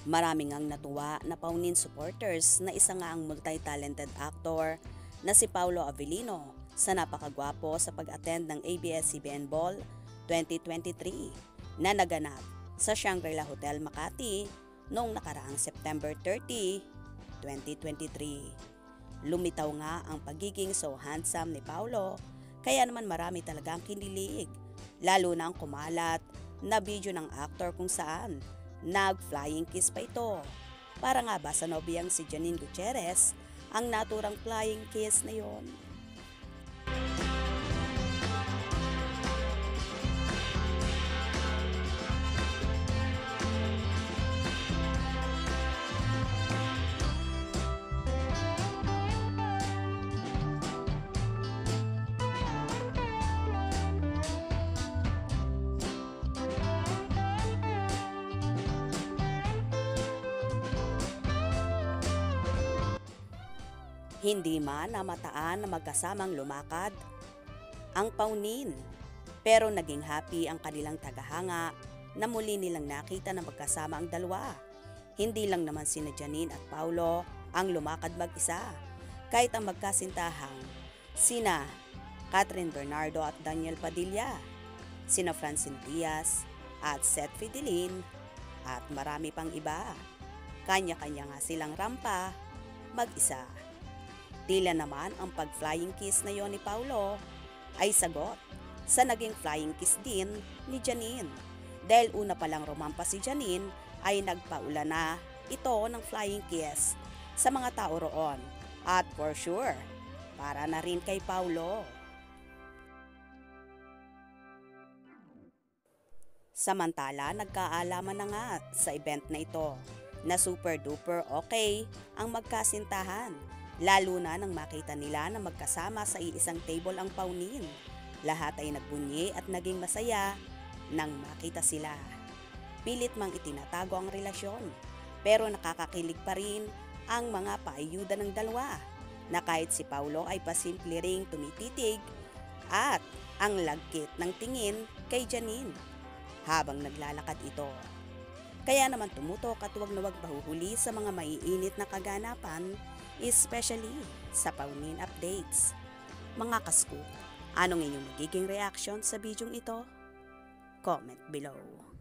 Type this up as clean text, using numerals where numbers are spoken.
Maraming ang natuwa na Paunin supporters na isa nga ang multi-talented actor na si Paulo Avellino sa napakagwapo sa pag-attend ng ABS-CBN Ball 2023 na naganap sa Shangri-La Hotel Makati noong nakaraang September 30, 2023. Lumitaw nga ang pagiging so handsome ni Paulo, kaya naman marami talagang kinilig, lalo na ang kumalat na video ng actor kung saan nag-flying kiss pa ito. Para nga ba sa nobiyang si Janine Gutierrez ang naturang flying kiss na yon? Hindi man namataan na magkasamang lumakad ang Paunin, pero naging happy ang kanilang tagahanga na muli nilang nakita na magkasama ang dalawa. Hindi lang naman sina Janine at Paulo ang lumakad mag-isa, kahit ang magkasintahang sina Catherine Bernardo at Daniel Padilla, sina Francine Diaz at Seth Fidelin at marami pang iba. Kanya-kanya nga silang rampa mag-isa. Tila naman ang pag-flying kiss na yon ni Paulo ay sagot sa naging flying kiss din ni Janine. Dahil una palang rumampa si Janine ay nagpaula na ito ng flying kiss sa mga tao roon. At for sure, para na rin kay Paulo. Samantala, nagkaalaman na nga sa event na ito na super duper okay ang magkasintahan. Lalo na nang makita nila na magkasama sa iisang table ang Paunin. Lahat ay nagbunyi at naging masaya nang makita sila. Pilit mang itinatago ang relasyon, pero nakakakilig pa rin ang mga paayuda ng dalawa na kahit si Paulo ay pasimple ring tumititig at ang lagkit ng tingin kay Janine habang naglalakad ito. Kaya naman tumutok at huwag na huwag mahuhuli sa mga maiinit na kaganapan, especially sa Paunin updates. Mga kascoop, anong inyong magiging reaction sa bidyong ito? Comment below.